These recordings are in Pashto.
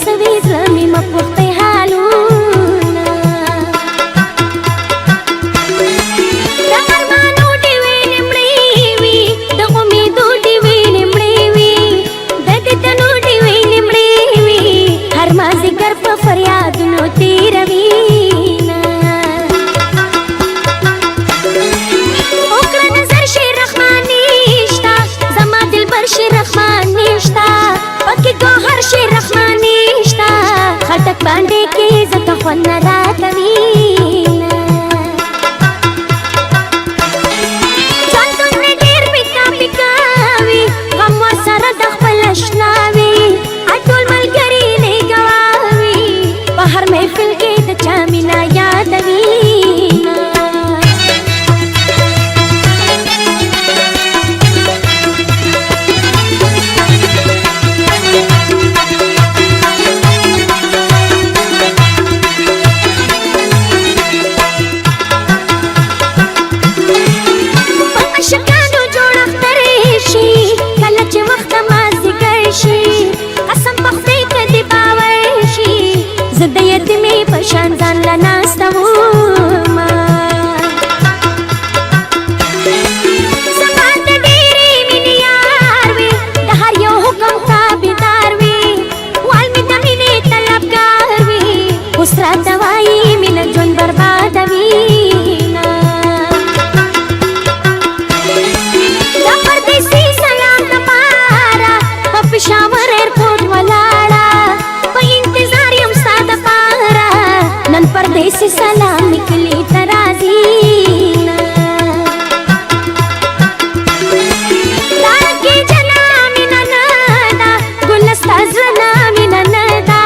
سوي زمي مپوخته حالونه د ارمانو ډیوې نیمړې وي د امیدو ډیوې نیمړې وي د دیدنو ډیوې نیمړې وي هر مازیګر په فریادونو تیروي خټک باندې کې زته خوند راکوي ځان دومره ډېر پیکا پیکاوي غم ورسره د خپل اشنا وي ټول ملګري نه ګواوي په هر محفل کې د چا مینه یادوي زه د یتیمې په شان ځان له ناسته ومه زما د ډېرې مینې یار وي د هر یو حکم تابعدار وي وال مې د مینې طلبګار وي اوس راته وایي مینه ژوند بربادوي د پردیسي سلام دپاره په پېښور ایرپورټ ولاړه پردیسی سلام نکلی ترازی دارکی جنا مینا ندا گلستا زنا مینا ندا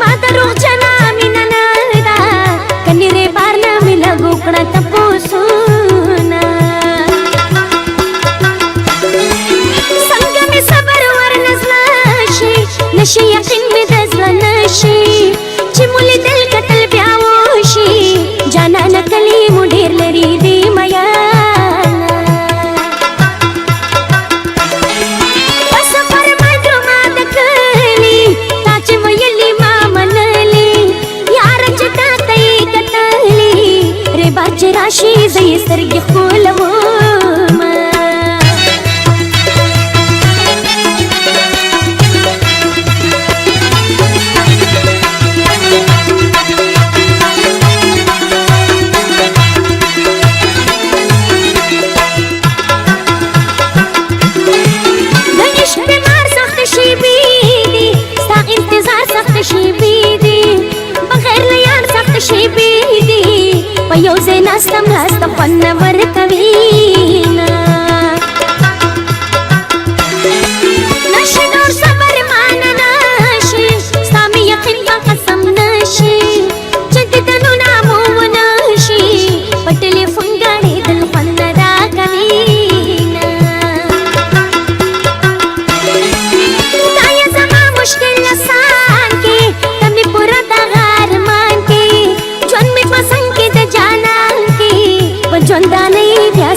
ما دروغ جنا مینا ندا کنی ری بارنا میلا گوکڑا تپوسونا سنگ می صبر ورنزلاشی نشی یقین می دزلنشی چی مولی دل کتل جانا نکلی مو ډیر لري دی میانا په سفر منډو ما د کلی تا چې ویلي ما منلی یاره چې تا ته یې کتلي ربا چې راشي زه یې سترګې ښکلومه په یو ځای ناستم لاسته خوند نه ورکوي نشي نور صبر مانه نشي ستا مې یقین په قسم نشي چې دیدنو نامو ونشي په ټلیفون ګاډېدل خوند نه راکوي دا یې زما مشکل اسان کې ته مې پوره دغه ارمان کې ژوند مې پسند کې د جانان کې په ژوندانه یې بیا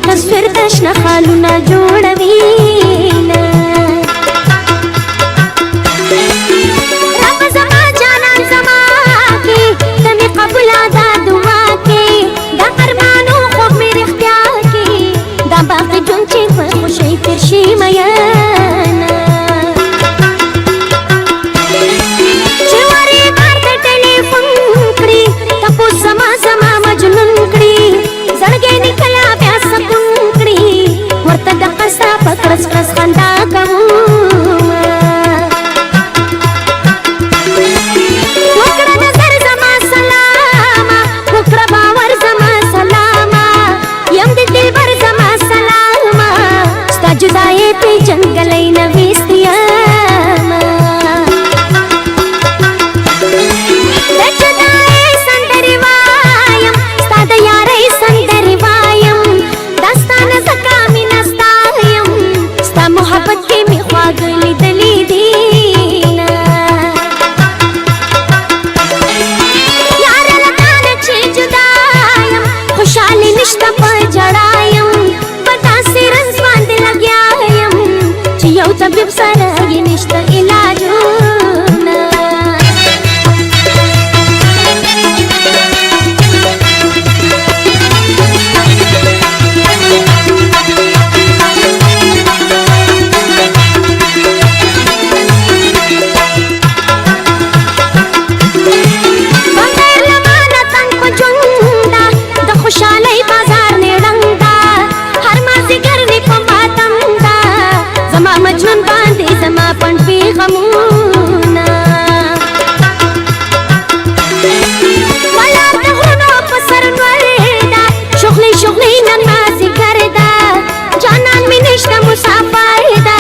تصویر د شنه خالونه جوړوي رب زما جانان زما کې ته مې قبول دا دعا کې دا ارمانو خوب مې رښتیا کې دا باقي ژوند چې په خوشۍ تېر شي میینه چې وارې بار ته ټلیفون کړي تپوس زما زما مجنون کړي زړګی دې کله بیا سکون کړي ورته د قصه په کرس کرس خندا کومه وکړه نظر زما سلاما وکړه باور زما سلاما یم د دلبر زما سلاما ستا جدایۍ په جنګلی نه ویستیاما د جدایۍ سندرې وایم ستا د یارۍ سندرې وایم دا ستا نه ځکه مینه ستایم ستا محبت کې مې خواږه لیدلي دینه یاره له تانه چې جدا یم خوشحالي نشته په ژړا یم په داسې رنځ باندې لګیا یم چې یو طبیب سره یې نشته علاجونه بغیر له مانه تنګ په ژوند ده د خوشحالۍ بازار نیړنګ ده هر مازدیګر مې په ماتم ده زما مجنون باندې زما پنډ پیغامونه ولاړ د غرونو په سر نور ده شغلې شغلې نن مازدیګر ده جانان مې نشته مسافر ده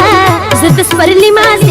زه د سپرلي مازدیګر